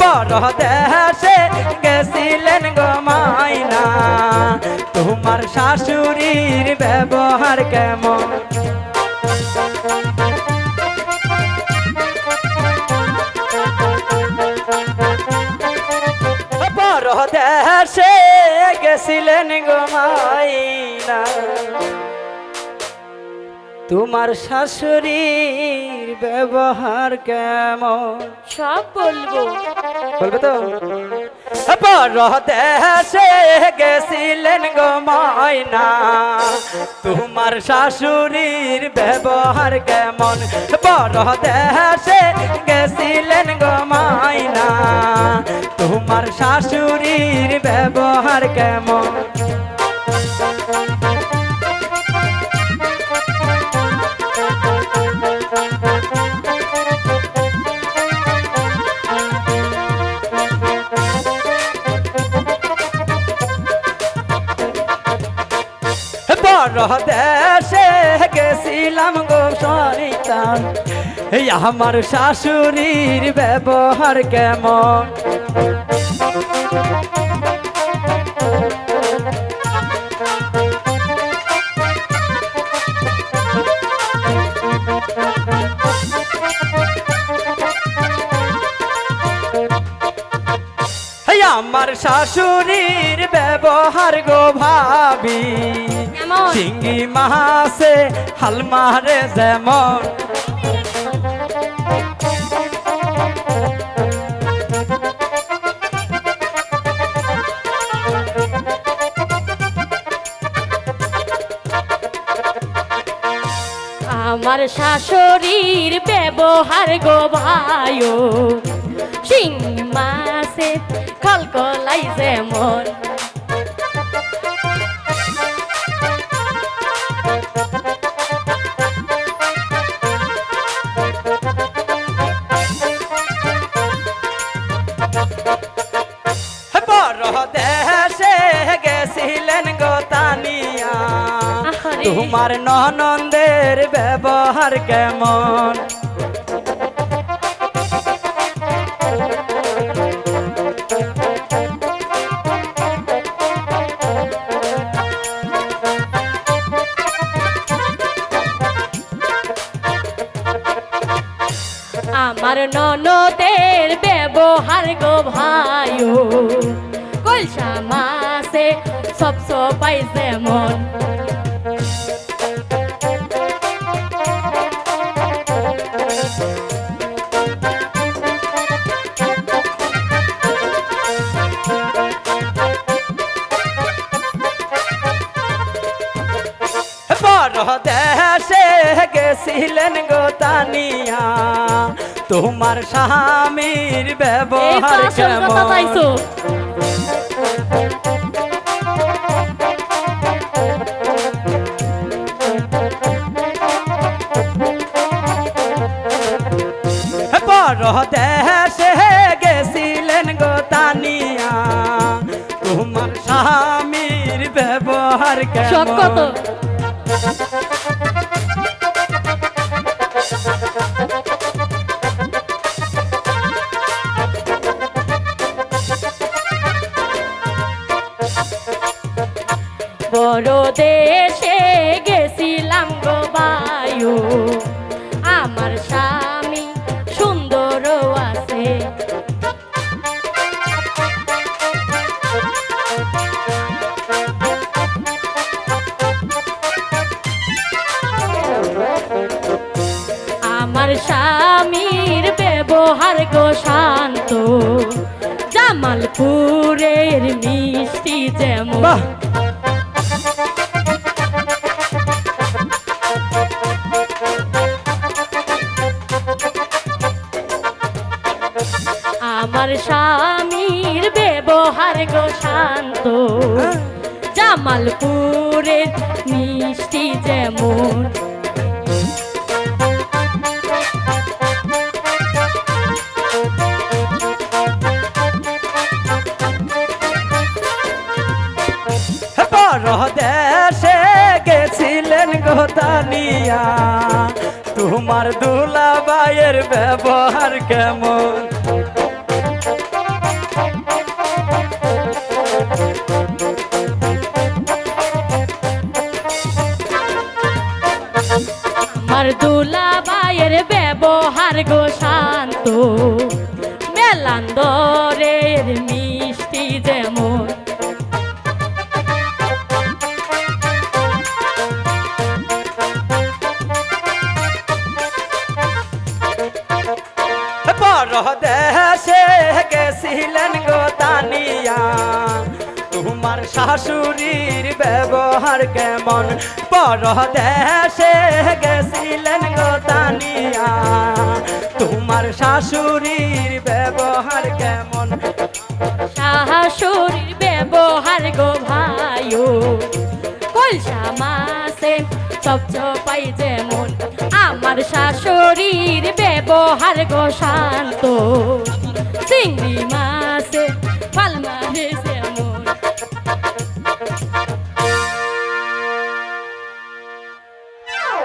পরদেশে গেছিলেন গো মাইনা তোমার শাশুড়ির ব্যবহার কেমন পরদেশে গেছিলেন গো মাইনা তোমার শাশুড়ির ব্যবহার কেমন সব বলবো বলবে তো পরদেশে গেছিলেন গো মাইনা তোমার শাশুড়ির ব্যবহার কেমন পরদেশে গেছিলেন গো মাইনা তোমার শাশুড়ির ব্যবহার কেমন পরদেশে গেছিলাম গো শয়তান আমার শাশুড়ির ব্যবহার কেমন আমার শাশুড়ির ব্যবহার গো ভাবি চিংড়ি মাছে হাল মারে যেমন আমার শাশুড়ির ব্যবহার গো ভাইও চিংড়ি মাছে কলকলাই যেমন পরদেশে গেছিলেন গো তানিয়া তোমার ননদের ব্যবহার কেমন আমার ননদের ব্যবহার গো ভাইও কলসা মাছে সব সবাই যেমন পরদেশে গেছিলেন গো তানিয়া তোমার স্বামীর ব্যবহার কেমন পরদেশে গেছিলেন গো তানিয়া তোমার স্বামীর ব্যবহার কেমন বড় দেশে গেছিলাম গো বায়ু আমার স্বামী সুন্দর আছে আমার স্বামীর ব্যবহার গো শান্ত জামালপুরের মিষ্টি যেমন আমার স্বামীর ব্যবহার গো শান্ত জামালপুরের মিষ্টি যেমন পরদেশে গেছিলেন গো তানিয়া তোমার দুলাভাইয়ের ব্যবহার কেমন গো শান্ত মেলান্দরের মিষ্টি যেমন পরদেশে গেছিলেন গো তানিয়া তোমার শাশুড়ির ব্যবহার কেমন পরদেশে গেছিলেন গো তানিয়া তোমার শাশুড়ির ব্যবহার কেমন শাশুড়ির ব্যবহার গো ভাইও কলসা মাসে চপচপাই যেমন আমার শাশুড়ির ব্যবহার গো শান্ত চিংড়ি মাছে পালমা